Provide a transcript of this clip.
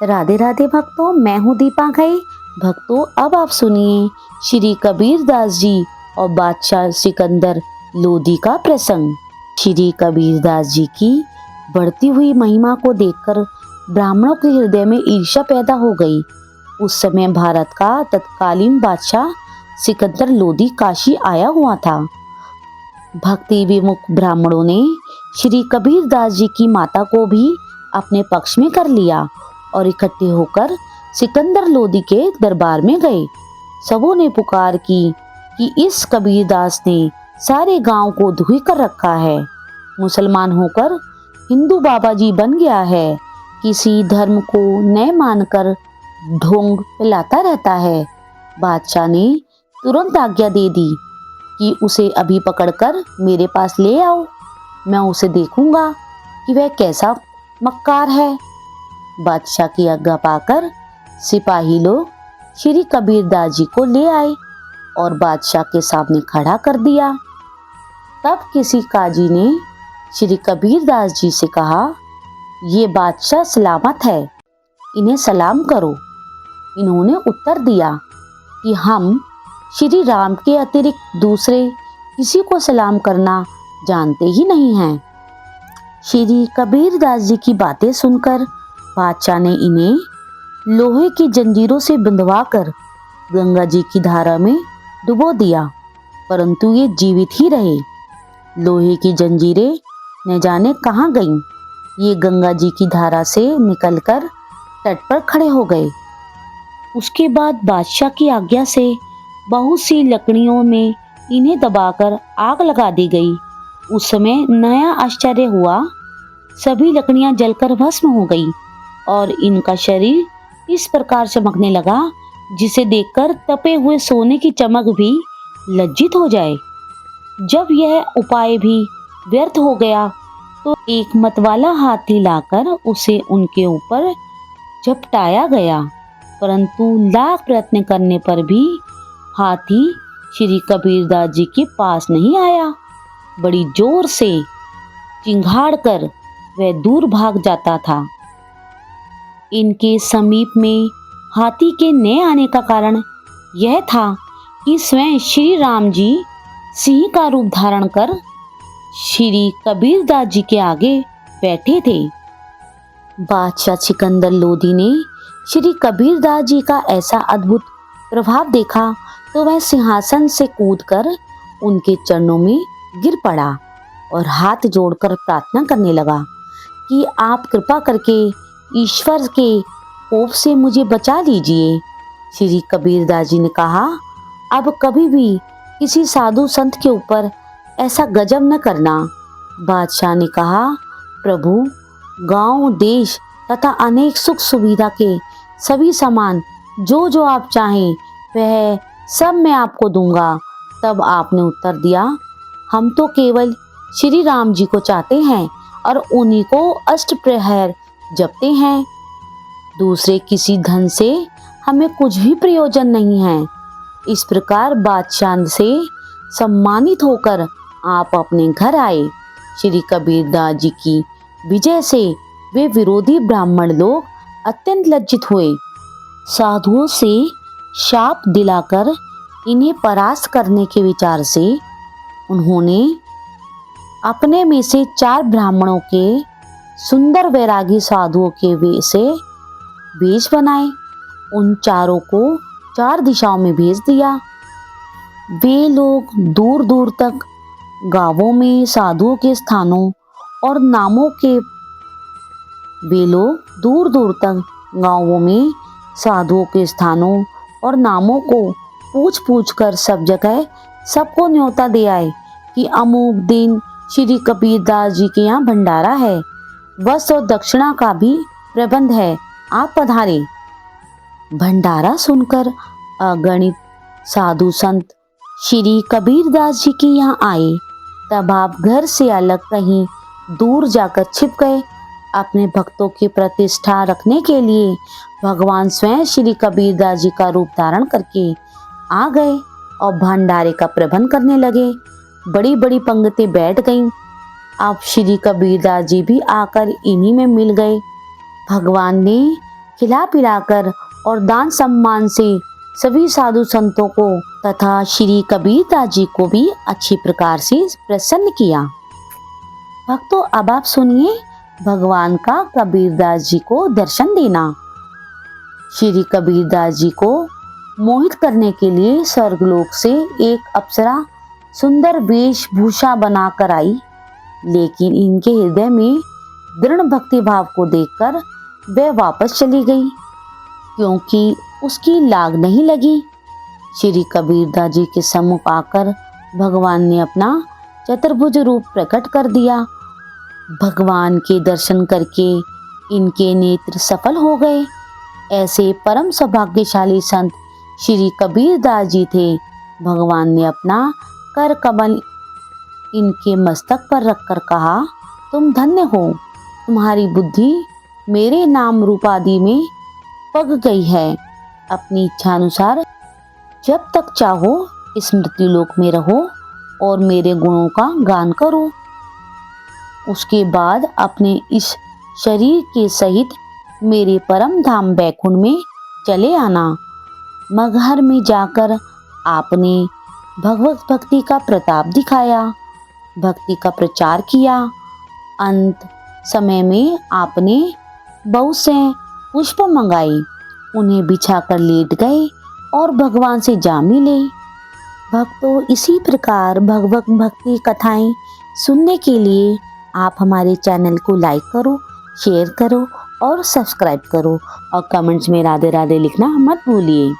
राधे राधे भक्तों, मैं हूँ दीपा घई। भक्तों, अब आप सुनिए श्री कबीर दास जी और बादशाह सिकंदर लोदी का प्रसंग। श्री कबीर दास जी की बढ़ती हुई महिमा को देखकर ब्राह्मणों के हृदय में ईर्ष्या पैदा हो गई। उस समय भारत का तत्कालीन बादशाह सिकंदर लोदी काशी आया हुआ था। भक्ति विमुख ब्राह्मणों ने श्री कबीर दास जी की माता को भी अपने पक्ष में कर लिया और इकट्ठे होकर सिकंदर लोदी के दरबार में गए। सबों ने पुकार की कि इस कबीर दास ने सारे गांव को दुखी कर रखा है। मुसलमान होकर हिंदू बाबा जी बन गया है। किसी धर्म को न मानकर ढोंग पिलाता रहता है। बादशाह ने तुरंत आज्ञा दे दी कि उसे अभी पकड़कर मेरे पास ले आओ। मैं उसे देखूंगा कि वह कैसा मक्कार है। बादशाह की आज्ञा पाकर सिपाही लोग श्री कबीर दास जी को ले आए और बादशाह के सामने खड़ा कर दिया। तब किसी काजी ने श्री कबीर दास जी से कहा, ये बादशाह सलामत है, इन्हें सलाम करो। इन्होंने उत्तर दिया कि हम श्री राम के अतिरिक्त दूसरे किसी को सलाम करना जानते ही नहीं हैं। श्री कबीर दास जी की बातें सुनकर बादशाह ने इन्हें लोहे की जंजीरों से बंधवाकर गंगा जी की धारा में डुबो दिया, परंतु ये जीवित ही रहे। लोहे की जंजीरें न जाने कहाँ गईं। ये गंगा जी की धारा से निकलकर तट पर खड़े हो गए। उसके बाद बादशाह की आज्ञा से बहुत सी लकड़ियों में इन्हें दबाकर आग लगा दी गई। उस समय नया आश्चर्य हुआ। सभी लकड़ियां जलकर भस्म हो गई और इनका शरीर इस प्रकार चमकने लगा जिसे देखकर तपे हुए सोने की चमक भी लज्जित हो जाए। जब यह उपाय भी व्यर्थ हो गया तो एक मतवाला हाथी लाकर उसे उनके ऊपर झपटाया गया, परंतु लाख प्रयत्न करने पर भी हाथी श्री कबीर दास जी के पास नहीं आया। बड़ी जोर से चिंघाड़ कर वह दूर भाग जाता था। इनके समीप में हाथी के न आने का कारण यह था कि स्वयं श्री राम जी सिंह का रूप धारण कर श्री कबीर दास जी के आगे बैठे थे। बादशाह सिकंदर लोदी ने श्री कबीर दास जी का ऐसा अद्भुत प्रभाव देखा तो वह सिंहासन से कूदकर उनके चरणों में गिर पड़ा और हाथ जोड़कर प्रार्थना करने लगा कि आप कृपा करके ईश्वर के कोप से मुझे बचा लीजिए। श्री कबीर दास जी ने कहा, अब कभी भी किसी साधु संत के ऊपर ऐसा गजब न करना। बादशाह ने कहा, प्रभु, गांव, देश तथा अनेक सुख सुविधा के सभी सामान जो जो आप चाहें वह सब मैं आपको दूंगा। तब आपने उत्तर दिया, हम तो केवल श्री राम जी को चाहते हैं और उन्हीं को अष्ट प्रहर जपते हैं। दूसरे किसी धन से हमें कुछ भी प्रयोजन नहीं है। इस प्रकार बादशाह से सम्मानित होकर आप अपने घर आए। श्री कबीर दास जी की विजय से वे विरोधी ब्राह्मण लोग अत्यंत लज्जित हुए। साधुओं से शाप दिलाकर इन्हें परास्त करने के विचार से उन्होंने अपने में से 4 ब्राह्मणों के सुंदर वैरागी साधुओं के वेश बनाए। उन चारों को 4 दिशाओं में भेज दिया। वे लोग दूर दूर तक गांवों में साधुओं के स्थानों और नामों को पूछ पूछ कर सब जगह सबको न्योता दे आए कि अमुक दिन श्री कबीर दास जी के यहाँ भंडारा है, वस्त्र और दक्षिणा का भी प्रबंध है, आप पधारे। भंडारा सुनकर अगणित साधु संत श्री कबीर दास जी के यहाँ आए। तब आप घर से अलग कहीं दूर जाकर छिप गए। अपने भक्तों की प्रतिष्ठा रखने के लिए भगवान स्वयं श्री कबीर दास जी का रूप धारण करके आ गए और भंडारे का प्रबंध करने लगे। बड़ी बड़ी पंक्तियां बैठ गईं। अब श्री कबीर दास जी भी आकर इन्हीं में मिल गए। भगवान ने खिला पिलाकर और दान सम्मान से सभी साधु संतों को तथा श्री कबीरदास जी को भी अच्छी प्रकार से प्रसन्न किया। भक्तों, अब आप सुनिए भगवान का कबीरदास जी को दर्शन देना। श्री कबीरदास जी को मोहित करने के लिए स्वर्गलोक से एक अप्सरा सुंदर वेशभूषा बनाकर आई, लेकिन इनके हृदय में दृढ़ भक्ति भाव को देखकर वह वापस चली गई, क्योंकि उसकी लाग नहीं लगी। श्री कबीरदास जी के सम्मुख आकर भगवान ने अपना चतुर्भुज रूप प्रकट कर दिया। भगवान के दर्शन करके इनके नेत्र सफल हो गए। ऐसे परम सौभाग्यशाली संत श्री कबीरदास जी थे। भगवान ने अपना कर कमल इनके मस्तक पर रखकर कहा, तुम धन्य हो, तुम्हारी बुद्धि मेरे नाम रूपादि में पग गई है। अपनी इच्छा अनुसार जब तक चाहो स्मृति लोक में रहो और मेरे गुणों का गान करो। उसके बाद अपने इस शरीर के सहित मेरे परम धाम बैकुंठ में चले आना। मगहर में जाकर आपने भगवत भक्ति का प्रताप दिखाया, भक्ति का प्रचार किया। अंत समय में आपने बहुत से पुष्प मंगाए, उन्हें बिछाकर लेट गए और भगवान से जा मिले। भक्तों, इसी प्रकार भगवत भक्ति कथाएं सुनने के लिए आप हमारे चैनल को लाइक करो, शेयर करो और सब्सक्राइब करो और कमेंट्स में राधे राधे लिखना मत भूलिए।